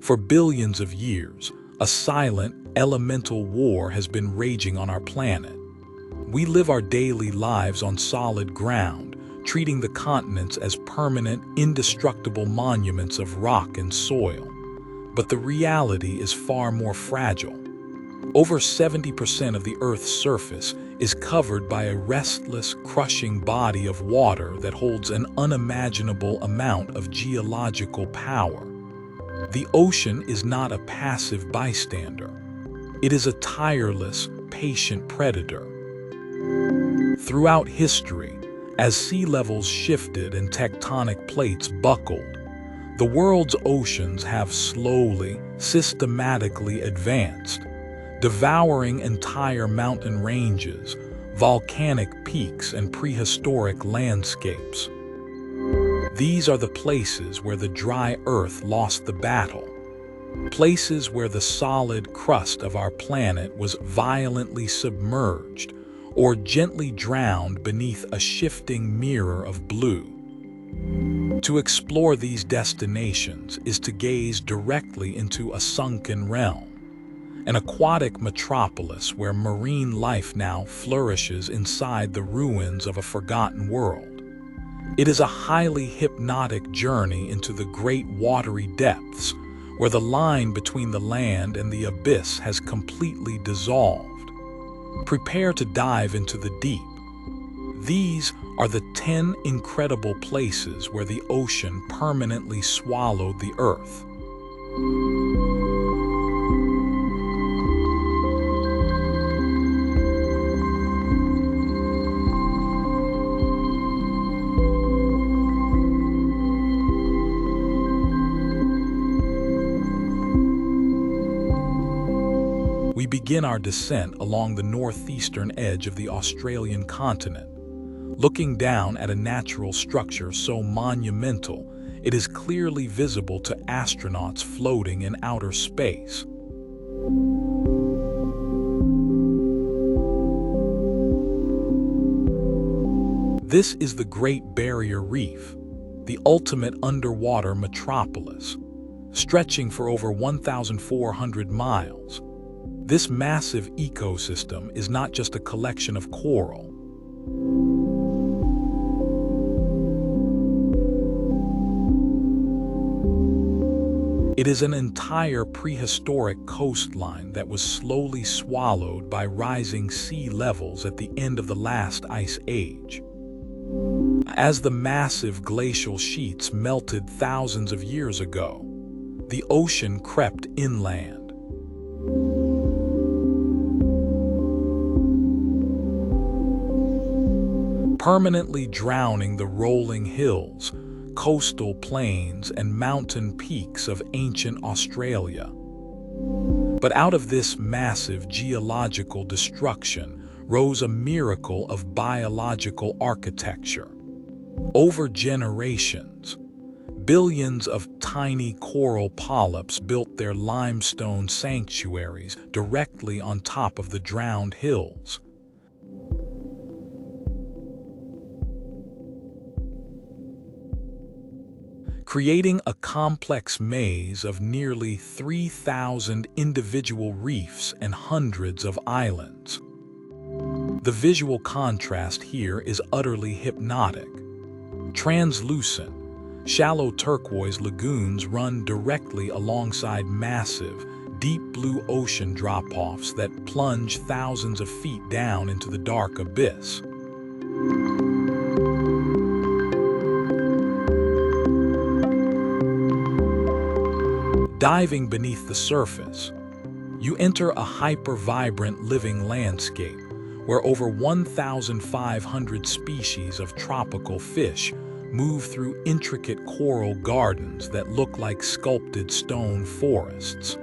For billions of years, a silent, elemental war has been raging on our planet. We live our daily lives on solid ground, treating the continents as permanent, indestructible monuments of rock and soil. But the reality is far more fragile. Over 70% of the Earth's surface is covered by a restless, crushing body of water that holds an unimaginable amount of geological power. The ocean is not a passive bystander. It is a tireless, patient predator. Throughout history, as sea levels shifted and tectonic plates buckled, the world's oceans have slowly, systematically advanced, devouring entire mountain ranges, volcanic peaks, and prehistoric landscapes. These are the places where the dry earth lost the battle, places where the solid crust of our planet was violently submerged or gently drowned beneath a shifting mirror of blue. To explore these destinations is to gaze directly into a sunken realm, an aquatic metropolis where marine life now flourishes inside the ruins of a forgotten world. It is a highly hypnotic journey into the great watery depths, where the line between the land and the abyss has completely dissolved. Prepare to dive into the deep. These are the 10 incredible places where the ocean permanently swallowed the earth. We begin our descent along the northeastern edge of the Australian continent, looking down at a natural structure so monumental it is clearly visible to astronauts floating in outer space. This is the Great Barrier Reef, the ultimate underwater metropolis, stretching for over 1,400 miles. This massive ecosystem is not just a collection of coral. It is an entire prehistoric coastline that was slowly swallowed by rising sea levels at the end of the last ice age. As the massive glacial sheets melted thousands of years ago, the ocean crept inland. Permanently drowning the rolling hills, coastal plains, and mountain peaks of ancient Australia. But out of this massive geological destruction rose a miracle of biological architecture. Over generations, billions of tiny coral polyps built their limestone sanctuaries directly on top of the drowned hills. Creating a complex maze of nearly 3,000 individual reefs and hundreds of islands. The visual contrast here is utterly hypnotic. Translucent, shallow turquoise lagoons run directly alongside massive, deep blue ocean drop-offs that plunge thousands of feet down into the dark abyss. Diving beneath the surface, you enter a hyper-vibrant living landscape where over 1,500 species of tropical fish move through intricate coral gardens that look like sculpted stone forests.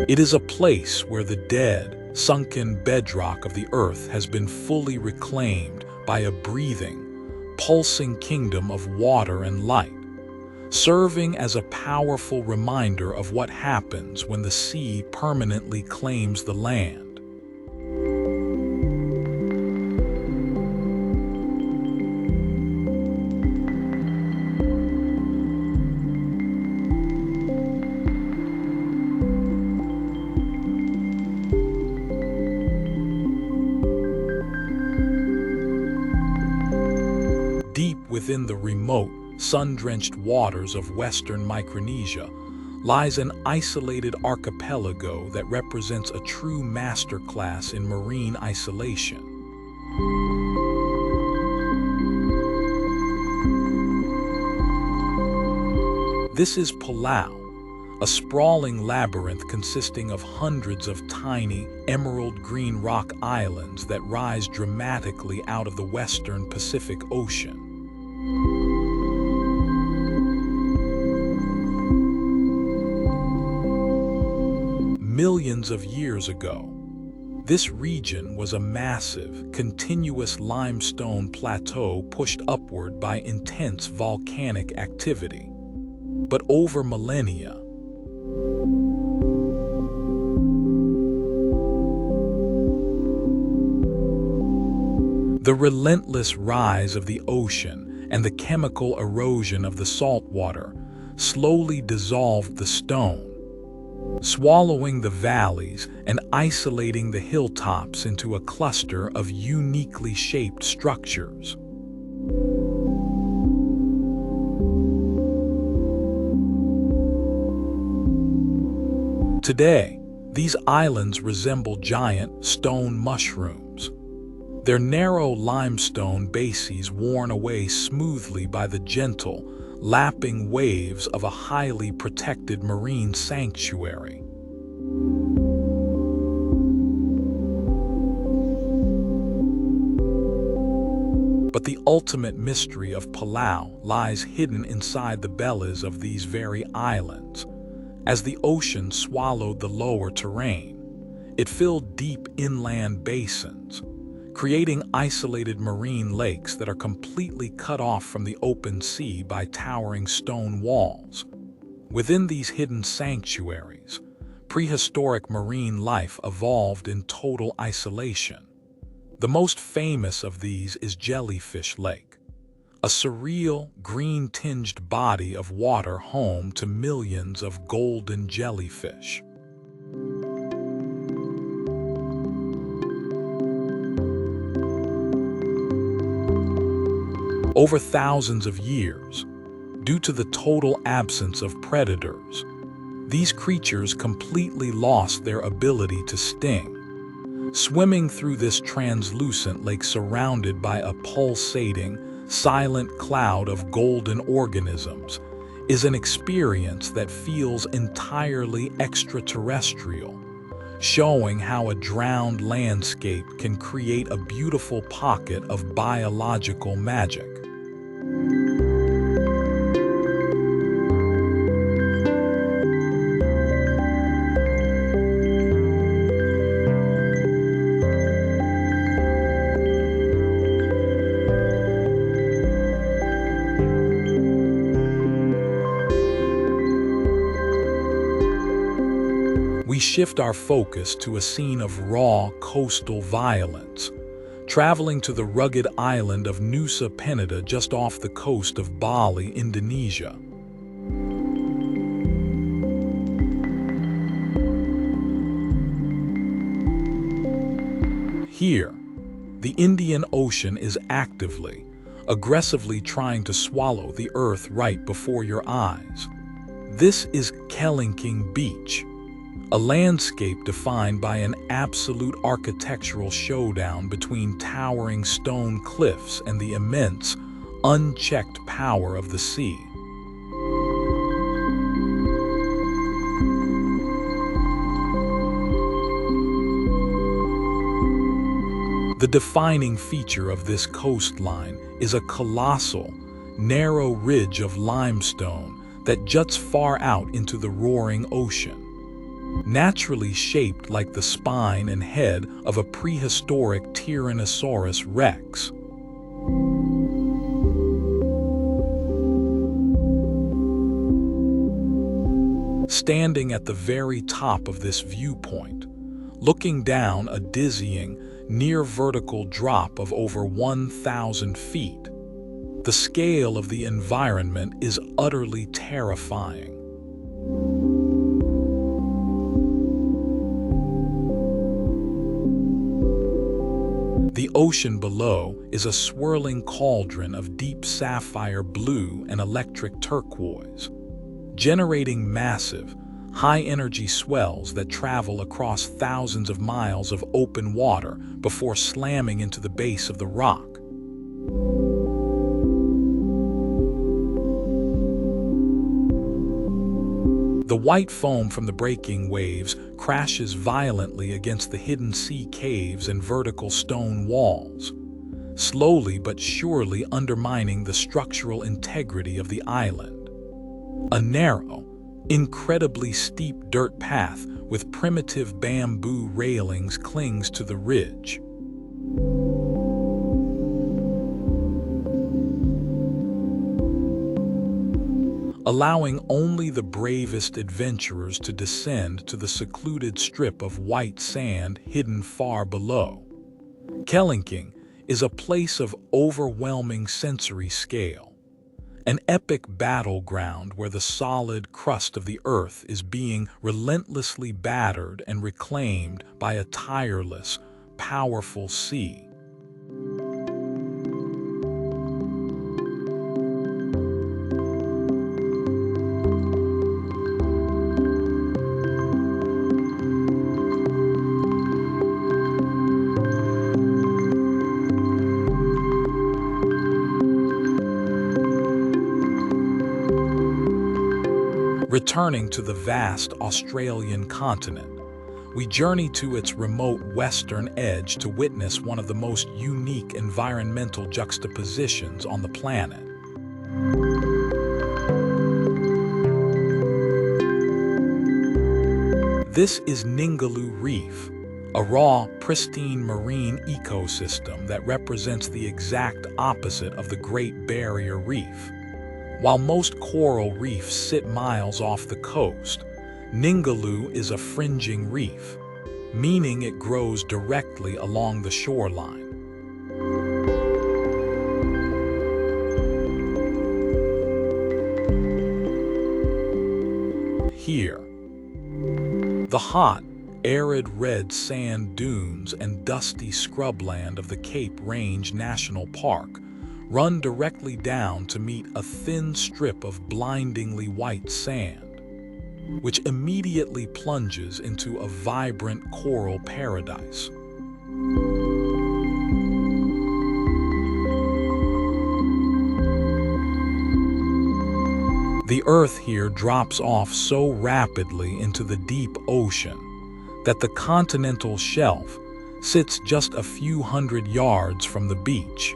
It is a place where the dead, sunken bedrock of the earth has been fully reclaimed by a breathing, pulsing kingdom of water and light, serving as a powerful reminder of what happens when the sea permanently claims the land. within the remote, sun-drenched waters of western Micronesia, lies an isolated archipelago that represents a true masterclass in marine isolation. This is Palau, a sprawling labyrinth consisting of hundreds of tiny, emerald-green rock islands that rise dramatically out of the western Pacific Ocean. Millions of years ago, this region was a massive, continuous limestone plateau pushed upward by intense volcanic activity. But over millennia, the relentless rise of the ocean and the chemical erosion of the salt water slowly dissolved the stone, swallowing the valleys and isolating the hilltops into a cluster of uniquely shaped structures. Today, these islands resemble giant stone mushrooms, their narrow limestone bases worn away smoothly by the gentle, lapping waves of a highly protected marine sanctuary. But the ultimate mystery of Palau lies hidden inside the bellies of these very islands. As the ocean swallowed the lower terrain, it filled deep inland basins, creating isolated marine lakes that are completely cut off from the open sea by towering stone walls. Within these hidden sanctuaries, prehistoric marine life evolved in total isolation. The most famous of these is Jellyfish Lake, a surreal, green-tinged body of water home to millions of golden jellyfish. Over thousands of years, due to the total absence of predators, these creatures completely lost their ability to sting. Swimming through this translucent lake surrounded by a pulsating, silent cloud of golden organisms is an experience that feels entirely extraterrestrial, showing how a drowned landscape can create a beautiful pocket of biological magic. We shift our focus to a scene of raw coastal violence, traveling to the rugged island of Nusa Penida just off the coast of Bali, Indonesia. Here, the Indian Ocean is aggressively trying to swallow the earth right before your eyes. This is Kelingking Beach, a landscape defined by an absolute architectural showdown between towering stone cliffs and the immense, unchecked power of the sea. The defining feature of this coastline is a colossal, narrow ridge of limestone that juts far out into the roaring ocean. Naturally shaped like the spine and head of a prehistoric Tyrannosaurus rex. Standing at the very top of this viewpoint, looking down a dizzying, near-vertical drop of over 1,000 feet, the scale of the environment is utterly terrifying. The ocean below is a swirling cauldron of deep sapphire blue and electric turquoise, generating massive, high-energy swells that travel across thousands of miles of open water before slamming into the base of the rock. The white foam from the breaking waves crashes violently against the hidden sea caves and vertical stone walls, slowly but surely undermining the structural integrity of the island. A narrow, incredibly steep dirt path with primitive bamboo railings clings to the ridge. Allowing only the bravest adventurers to descend to the secluded strip of white sand hidden far below. Kelingking is a place of overwhelming sensory scale, an epic battleground where the solid crust of the earth is being relentlessly battered and reclaimed by a tireless, powerful sea. Returning to the vast Australian continent, we journey to its remote western edge to witness one of the most unique environmental juxtapositions on the planet. This is Ningaloo Reef, a raw, pristine marine ecosystem that represents the exact opposite of the Great Barrier Reef. While most coral reefs sit miles off the coast, Ningaloo is a fringing reef, meaning it grows directly along the shoreline. Here, the hot, arid red sand dunes and dusty scrubland of the Cape Range National Park run directly down to meet a thin strip of blindingly white sand, which immediately plunges into a vibrant coral paradise. The earth here drops off so rapidly into the deep ocean that the continental shelf sits just a few hundred yards from the beach.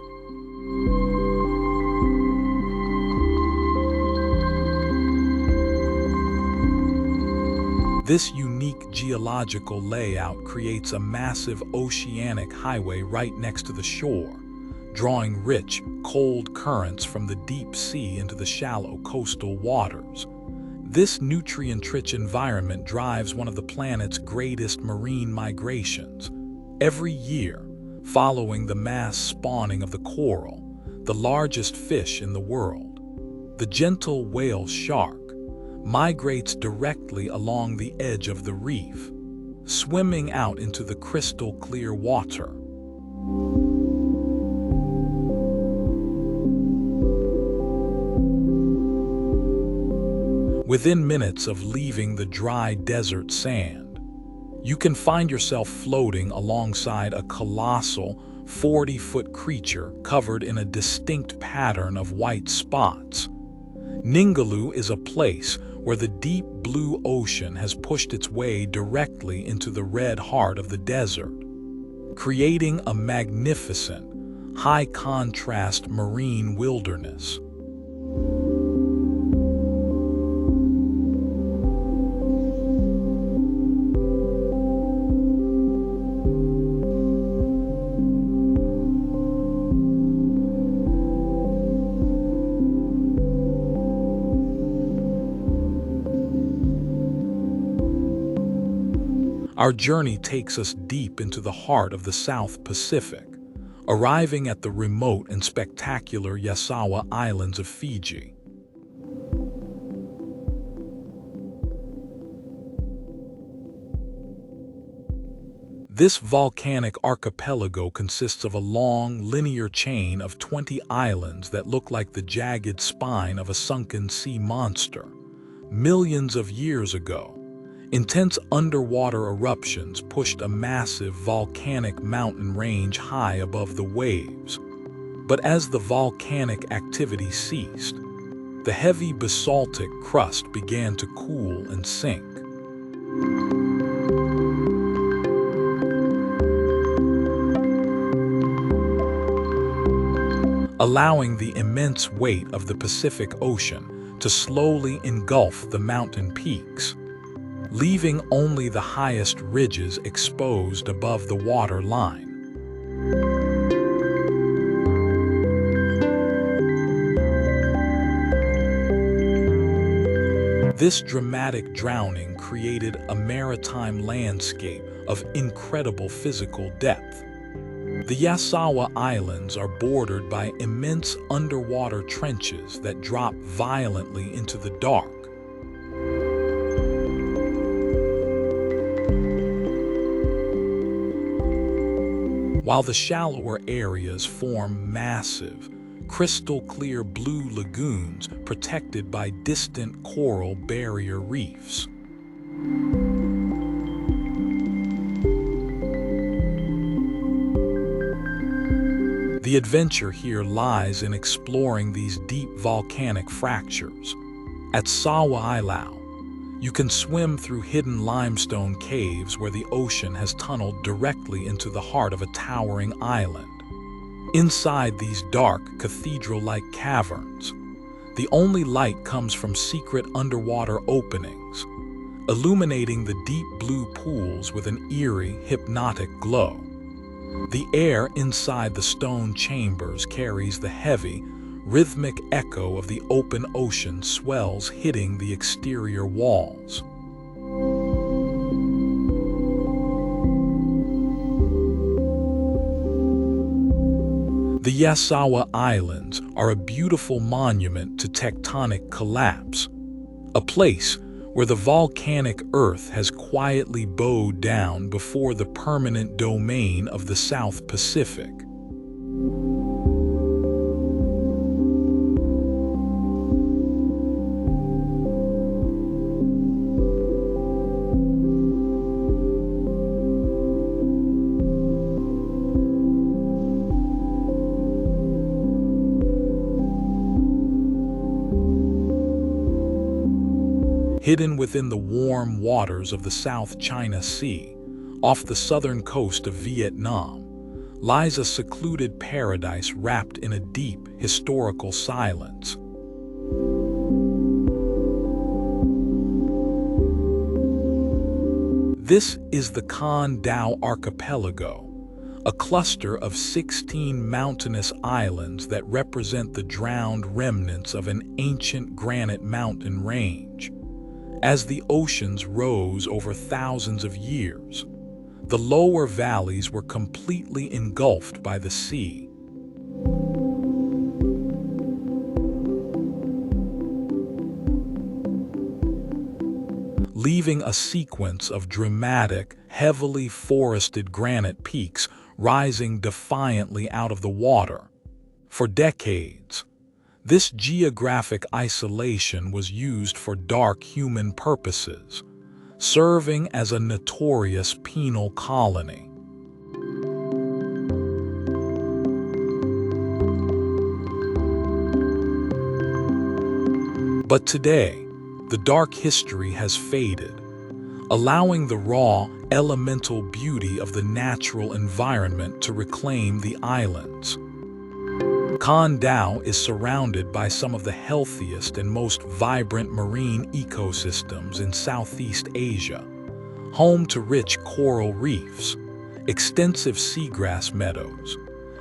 This unique geological layout creates a massive oceanic highway right next to the shore, drawing rich, cold currents from the deep sea into the shallow coastal waters. This nutrient-rich environment drives one of the planet's greatest marine migrations. Every year, following the mass spawning of the coral, the largest fish in the world, the gentle whale shark, migrates directly along the edge of the reef, swimming out into the crystal-clear water. Within minutes of leaving the dry desert sand, you can find yourself floating alongside a colossal 40-foot creature covered in a distinct pattern of white spots. Ningaloo is a place where the deep blue ocean has pushed its way directly into the red heart of the desert, creating a magnificent, high-contrast marine wilderness. Our journey takes us deep into the heart of the South Pacific, arriving at the remote and spectacular Yasawa Islands of Fiji. This volcanic archipelago consists of a long, linear chain of 20 islands that look like the jagged spine of a sunken sea monster. Millions of years ago, intense underwater eruptions pushed a massive volcanic mountain range high above the waves. But as the volcanic activity ceased, the heavy basaltic crust began to cool and sink. Allowing the immense weight of the Pacific Ocean to slowly engulf the mountain peaks, leaving only the highest ridges exposed above the water line. This dramatic drowning created a maritime landscape of incredible physical depth. The Yasawa Islands are bordered by immense underwater trenches that drop violently into the dark. While the shallower areas form massive, crystal-clear blue lagoons protected by distant coral barrier reefs. The adventure here lies in exploring these deep volcanic fractures. At Sawa, you can swim through hidden limestone caves where the ocean has tunneled directly into the heart of a towering island. Inside these dark, cathedral-like caverns, the only light comes from secret underwater openings, illuminating the deep blue pools with an eerie, hypnotic glow. The air inside the stone chambers carries the heavy, rhythmic echo of the open ocean swells hitting the exterior walls. The Yasawa Islands are a beautiful monument to tectonic collapse, a place where the volcanic earth has quietly bowed down before the permanent domain of the South Pacific. Hidden within the warm waters of the South China Sea, off the southern coast of Vietnam, lies a secluded paradise wrapped in a deep, historical silence. This is the Con Dao Archipelago, a cluster of 16 mountainous islands that represent the drowned remnants of an ancient granite mountain range. As the oceans rose over thousands of years, the lower valleys were completely engulfed by the sea. Leaving a sequence of dramatic, heavily forested granite peaks rising defiantly out of the water. For decades, this geographic isolation was used for dark human purposes, serving as a notorious penal colony. But today, the dark history has faded, allowing the raw, elemental beauty of the natural environment to reclaim the islands. Con Dao is surrounded by some of the healthiest and most vibrant marine ecosystems in Southeast Asia, home to rich coral reefs, extensive seagrass meadows,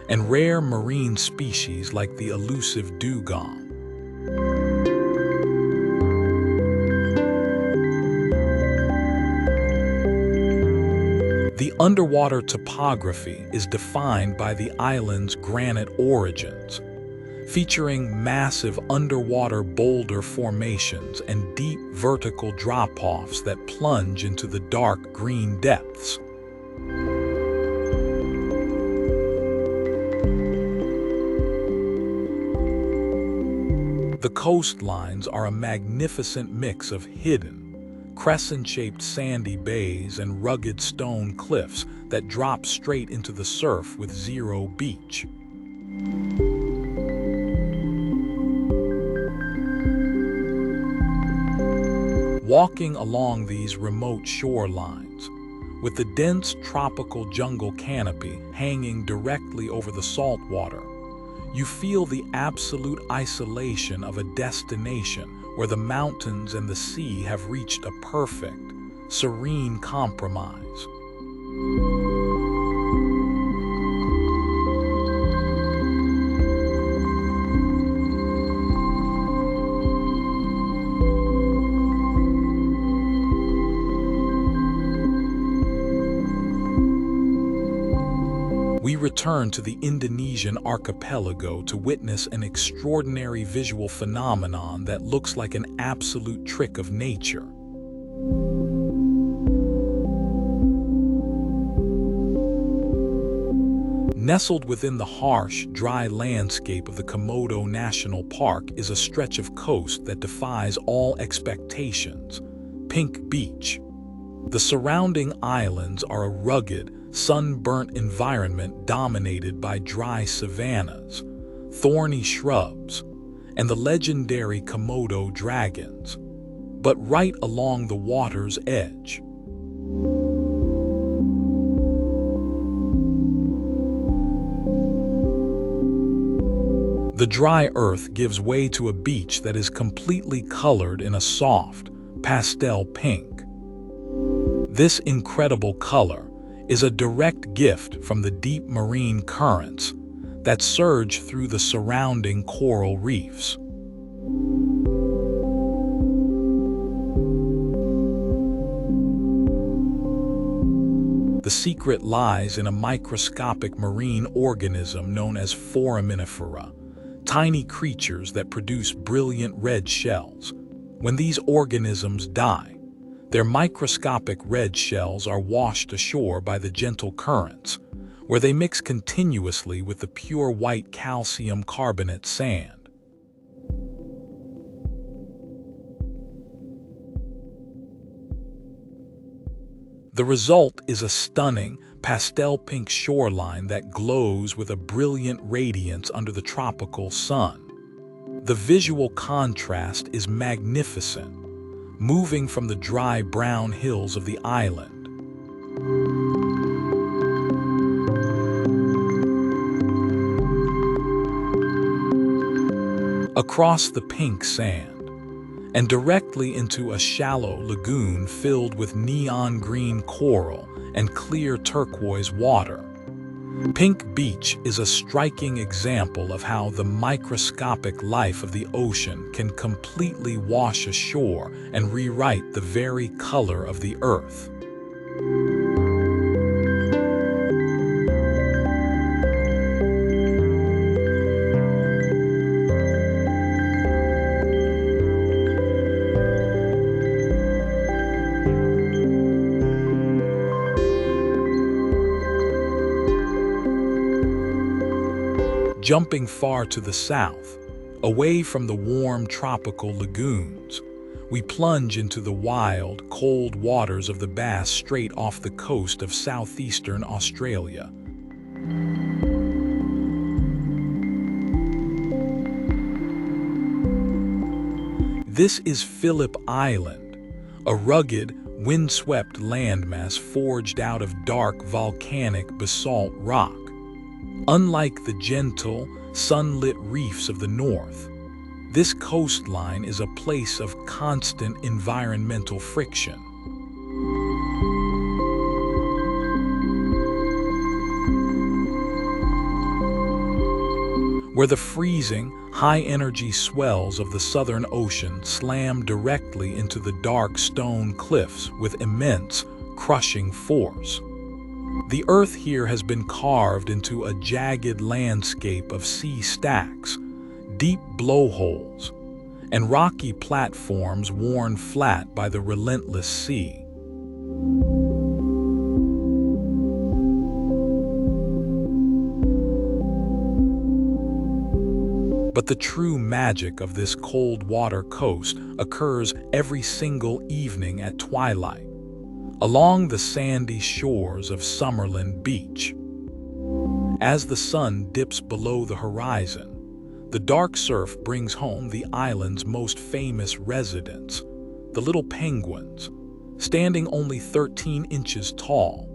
and rare marine species like the elusive dugong. The underwater topography is defined by the island's granite origins, featuring massive underwater boulder formations and deep vertical drop-offs that plunge into the dark green depths. The coastlines are a magnificent mix of hidden, crescent-shaped sandy bays and rugged stone cliffs that drop straight into the surf with zero beach. Walking along these remote shorelines, with the dense tropical jungle canopy hanging directly over the salt water, you feel the absolute isolation of a destination where the mountains and the sea have reached a perfect, serene compromise. We return to the Indonesian archipelago to witness an extraordinary visual phenomenon that looks like an absolute trick of nature. Nestled within the harsh, dry landscape of the Komodo National Park is a stretch of coast that defies all expectations: Pink Beach. The surrounding islands are a rugged, sunburnt environment dominated by dry savannas, thorny shrubs, and the legendary Komodo dragons, but right along the water's edge. The dry earth gives way to a beach that is completely colored in a soft, pastel pink. This incredible color is a direct gift from the deep marine currents that surge through the surrounding coral reefs. The secret lies in a microscopic marine organism known as foraminifera, tiny creatures that produce brilliant red shells. When these organisms die, their microscopic red shells are washed ashore by the gentle currents, where they mix continuously with the pure white calcium carbonate sand. The result is a stunning, pastel pink shoreline that glows with a brilliant radiance under the tropical sun. The visual contrast is magnificent, moving from the dry brown hills of the island. Across the pink sand, and directly into a shallow lagoon filled with neon green coral and clear turquoise water. Pink Beach is a striking example of how the microscopic life of the ocean can completely wash ashore and rewrite the very color of the earth. Jumping far to the south, away from the warm tropical lagoons, we plunge into the wild, cold waters of the Bass Strait off the coast of southeastern Australia. This is Phillip Island, a rugged, windswept landmass forged out of dark volcanic basalt rock. Unlike the gentle, sunlit reefs of the north, this coastline is a place of constant environmental friction. Where the freezing, high-energy swells of the Southern Ocean slam directly into the dark stone cliffs with immense, crushing force. The earth here has been carved into a jagged landscape of sea stacks, deep blowholes, and rocky platforms worn flat by the relentless sea. But the true magic of this cold water coast occurs every single evening at twilight, along the sandy shores of Summerlin Beach. As the sun dips below the horizon, the dark surf brings home the island's most famous residents, the little penguins, standing only 13 inches tall.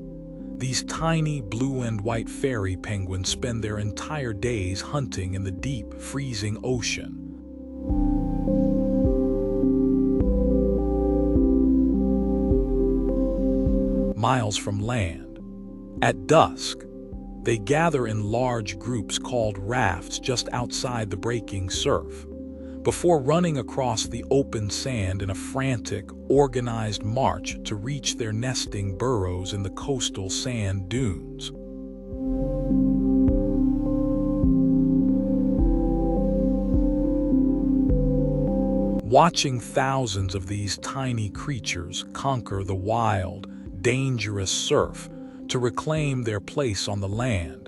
These tiny blue and white fairy penguins spend their entire days hunting in the deep, freezing ocean. Miles from land. At dusk, they gather in large groups called rafts just outside the breaking surf, before running across the open sand in a frantic, organized march to reach their nesting burrows in the coastal sand dunes. Watching thousands of these tiny creatures conquer the wild, dangerous surf to reclaim their place on the land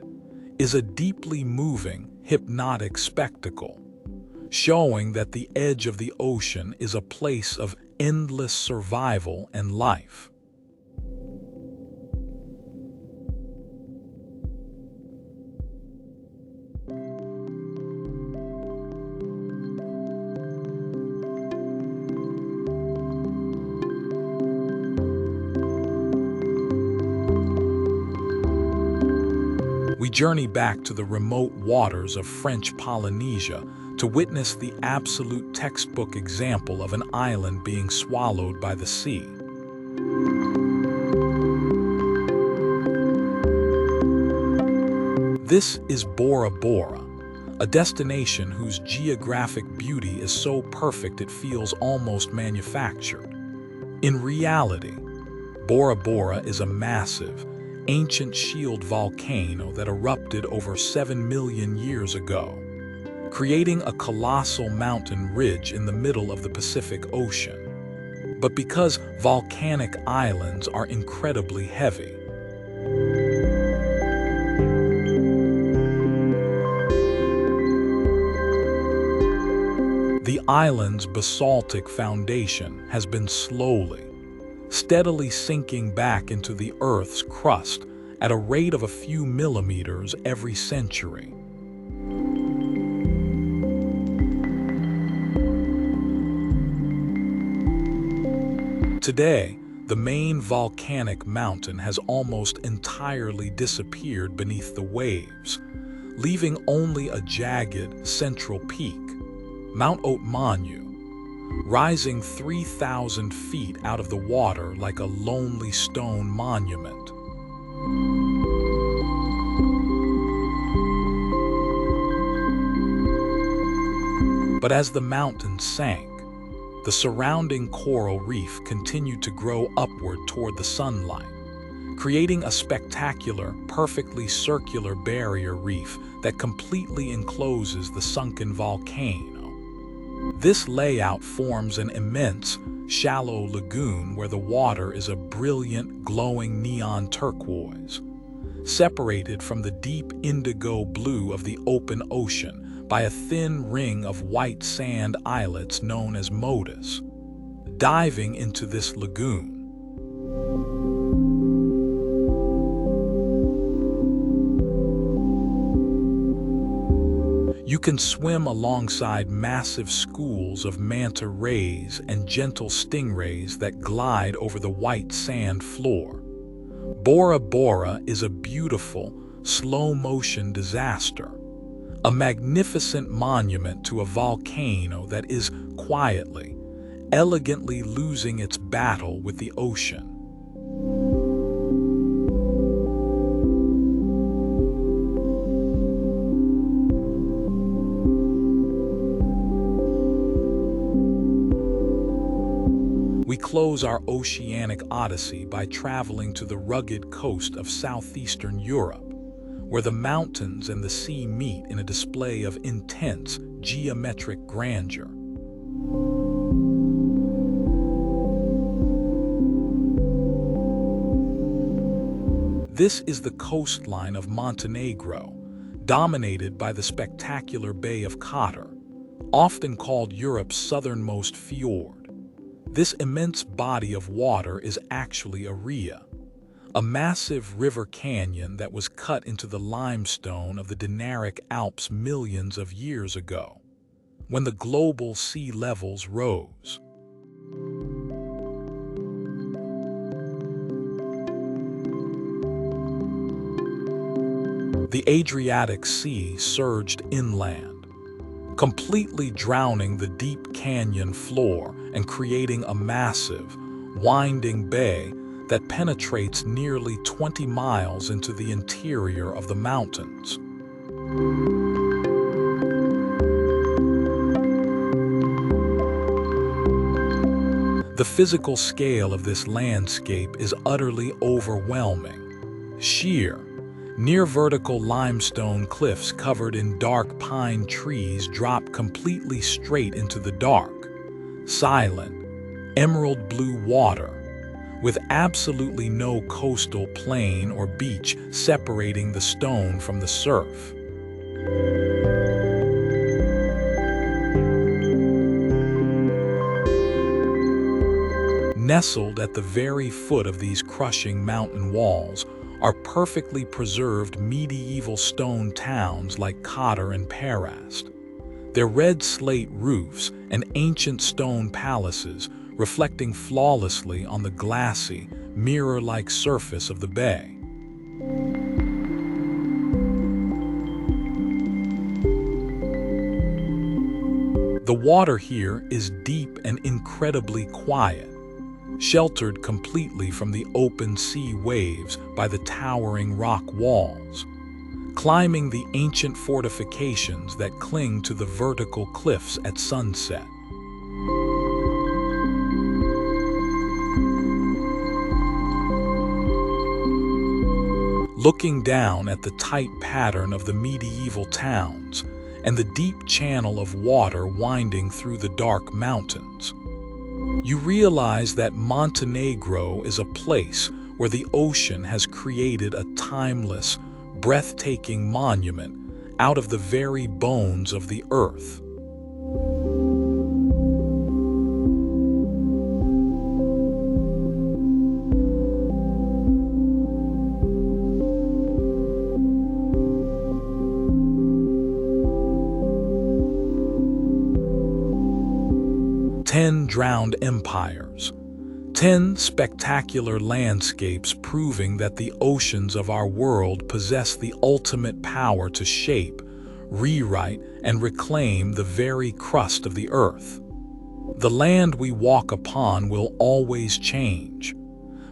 is a deeply moving, hypnotic spectacle, showing that the edge of the ocean is a place of endless survival and life. We journey back to the remote waters of French Polynesia to witness the absolute textbook example of an island being swallowed by the sea. This is Bora Bora, a destination whose geographic beauty is so perfect it feels almost manufactured. In reality, Bora Bora is a massive, ancient shield volcano that erupted over 7 million years ago, creating a colossal mountain ridge in the middle of the Pacific Ocean. But because volcanic islands are incredibly heavy, the island's basaltic foundation has been steadily sinking back into the Earth's crust at a rate of a few millimeters every century. Today, the main volcanic mountain has almost entirely disappeared beneath the waves, leaving only a jagged central peak, Mount Otmanyu, rising 3,000 feet out of the water like a lonely stone monument. But as the mountain sank, the surrounding coral reef continued to grow upward toward the sunlight, creating a spectacular, perfectly circular barrier reef that completely encloses the sunken volcano. This layout forms an immense, shallow lagoon where the water is a brilliant, glowing neon turquoise, separated from the deep indigo blue of the open ocean by a thin ring of white sand islets known as motus. Diving into this lagoon, you can swim alongside massive schools of manta rays and gentle stingrays that glide over the white sand floor. Bora Bora is a beautiful, slow-motion disaster, a magnificent monument to a volcano that is quietly, elegantly losing its battle with the ocean. We close our oceanic odyssey by traveling to the rugged coast of southeastern Europe, where the mountains and the sea meet in a display of intense geometric grandeur. This is the coastline of Montenegro, dominated by the spectacular Bay of Kotor, often called Europe's southernmost fjord. This immense body of water is actually a ria, a massive river canyon that was cut into the limestone of the Dinaric Alps millions of years ago, when the global sea levels rose. The Adriatic Sea surged inland, completely drowning the deep canyon floor and creating a massive, winding bay that penetrates nearly 20 miles into the interior of the mountains. The physical scale of this landscape is utterly overwhelming. Sheer, near-vertical limestone cliffs covered in dark pine trees drop completely straight into the dark, silent, emerald blue water, with absolutely no coastal plain or beach separating the stone from the surf. Nestled at the very foot of these crushing mountain walls are perfectly preserved medieval stone towns like Kotor and Parast. Their red slate roofs and ancient stone palaces reflecting flawlessly on the glassy, mirror-like surface of the bay. The water here is deep and incredibly quiet, sheltered completely from the open sea waves by the towering rock walls. Climbing the ancient fortifications that cling to the vertical cliffs at sunset. Looking down at the tight pattern of the medieval towns and the deep channel of water winding through the dark mountains, you realize that Montenegro is a place where the ocean has created a timeless, breathtaking monument out of the very bones of the earth. Ten drowned empires, 10 spectacular landscapes proving that the oceans of our world possess the ultimate power to shape, rewrite, and reclaim the very crust of the earth. The land we walk upon will always change,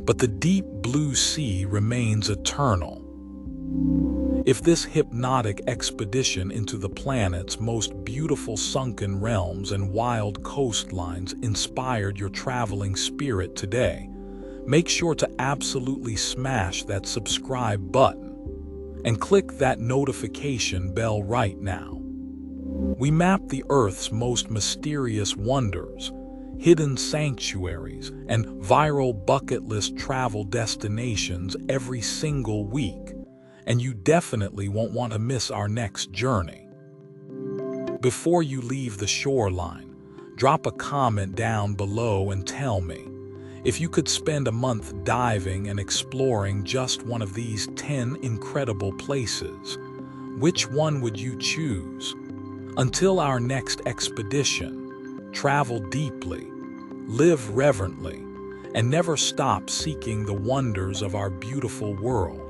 but the deep blue sea remains eternal. If this hypnotic expedition into the planet's most beautiful sunken realms and wild coastlines inspired your traveling spirit today, make sure to absolutely smash that subscribe button and click that notification bell right now. We map the Earth's most mysterious wonders, hidden sanctuaries, and viral bucket list travel destinations every single week, and you definitely won't want to miss our next journey. Before you leave the shoreline, drop a comment down below and tell me, if you could spend a month diving and exploring just one of these 10 incredible places, which one would you choose? Until our next expedition, travel deeply, live reverently, and never stop seeking the wonders of our beautiful world.